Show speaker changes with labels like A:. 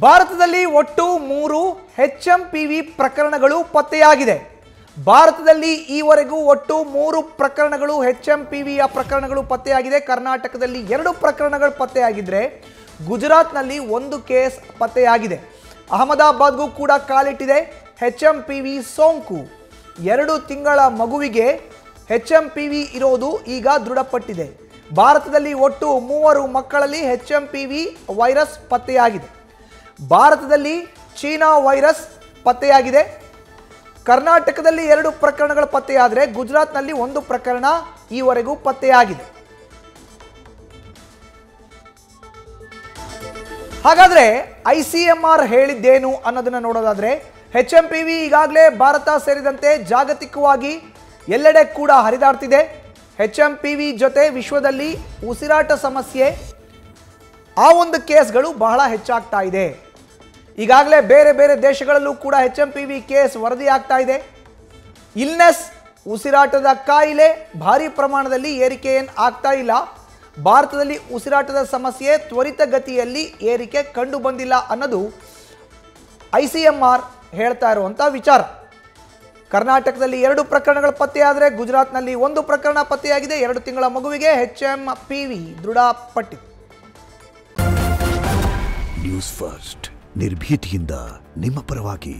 A: ಭಾರತದಲ್ಲಿ ಒಟ್ಟು 3 HMPV ಪ್ರಕರಣಗಳು ಪತ್ತೆಯಾಗಿದೆ. ಭಾರತದಲ್ಲಿ ಈವರೆಗೂ ಒಟ್ಟು 3 ಪ್ರಕರಣಗಳು HMPVಯ ಪ್ರಕರಣಗಳು ಪತ್ತೆಯಾಗಿದೆ. ಕರ್ನಾಟಕದಲ್ಲಿ 2 ಪ್ರಕರಣಗಳು ಪತ್ತೆಯಾಗಿದ್ರೆ ಗುಜರಾತ್ನಲ್ಲಿ 1 ಕೇಸ್ ಪತ್ತೆಯಾಗಿದೆ. ಅಹಮದಾಬಾದ್ಗೂ ಕೂಡ ಕಾಲಿಟ್ಟಿದೆ HMPV ಸೋಂಕು. 2 ತಿಂಗಳ ಮಗುವಿಗೆ HMPV ಇರೋದು ಈಗ ದೃಢಪಟ್ಟಿದೆ. ಭಾರತದಲ್ಲಿ ಒಟ್ಟು 3 ಮಕ್ಕಳಲ್ಲಿ HMPV ವೈರಸ್ ಪತ್ತೆಯಾಗಿದೆ. ಭಾರತದಲ್ಲಿ ಚೀನಾ ವೈರಸ್ ಪತ್ತೆಯಾಗಿದೆ. ಕರ್ನಾಟಕದಲ್ಲಿ 2 ಪ್ರಕರಣಗಳು ಪತ್ತೆಯಾದರೆ ಗುಜರಾತ್ನಲ್ಲಿ 1 ಪ್ರಕರಣ ಈವರೆಗೂ ಪತ್ತೆಯಾಗಿದೆ. ಹಾಗಾದರೆ ICMR ಹೇಳಿದ್ದೇನು ಅನ್ನೋದನ್ನು ನೋಡೋದಾದರೆ HMPV ಈಗಾಗಲೇ ಭಾರತ ಸೇರಿದಂತೆ ಜಾಗತಿಕವಾಗಿ ಎಲ್ಲೆಡೆ ಕೂಡ ಹರಿದಾಡ್ತಿದೆ. HMPV ಜೊತೆ ವಿಶ್ವದಲ್ಲಿ ಉಸಿರಾಟ ಸಮಸ್ಯೆ ಆ ಒಂದು ಕೇಸ್ಗಳು ಬಹಳ ಹೆಚ್ಚಾಗ್ತಾ ಇದೆ. ಈಗಾಗಲೇ ಬೇರೆ ಬೇರೆ ದೇಶಗಳಲ್ಲೂ ಕೂಡ HMPV ಕೇಸ್ ವರದಿಯಾಗ್ತಾ ಇದೆ. ಇಲ್ನೆಸ್ ಉಸಿರಾಟದ ಕಾಯಿಲೆ ಭಾರಿ ಪ್ರಮಾಣದಲ್ಲಿ ಏರಿಕೆ ಏನು ಆಗ್ತಾ ಇಲ್ಲ. ಭಾರತದಲ್ಲಿ ಉಸಿರಾಟದ ಸಮಸ್ಯೆ ತ್ವರಿತಗತಿಯಲ್ಲಿ ಏರಿಕೆ ಕಂಡು ಬಂದಿಲ್ಲ ಅನ್ನೋದು ICMR ಹೇಳ್ತಾ ಇರುವಂಥ ವಿಚಾರ. ಕರ್ನಾಟಕದಲ್ಲಿ 2 ಪ್ರಕರಣಗಳು ಪತ್ತೆಯಾದರೆ ಗುಜರಾತ್ನಲ್ಲಿ 1 ಪ್ರಕರಣ ಪತ್ತೆಯಾಗಿದೆ. 2 ತಿಂಗಳ ಮಗುವಿಗೆ HMPV ದೃಢಪಟ್ಟಿದೆ.
B: ನ್ಯೂಸ್ ಫಸ್ಟ್ ನಿರ್ಭೀತಿಯಿಂದ ನಿಮ್ಮ ಪರವಾಗಿ.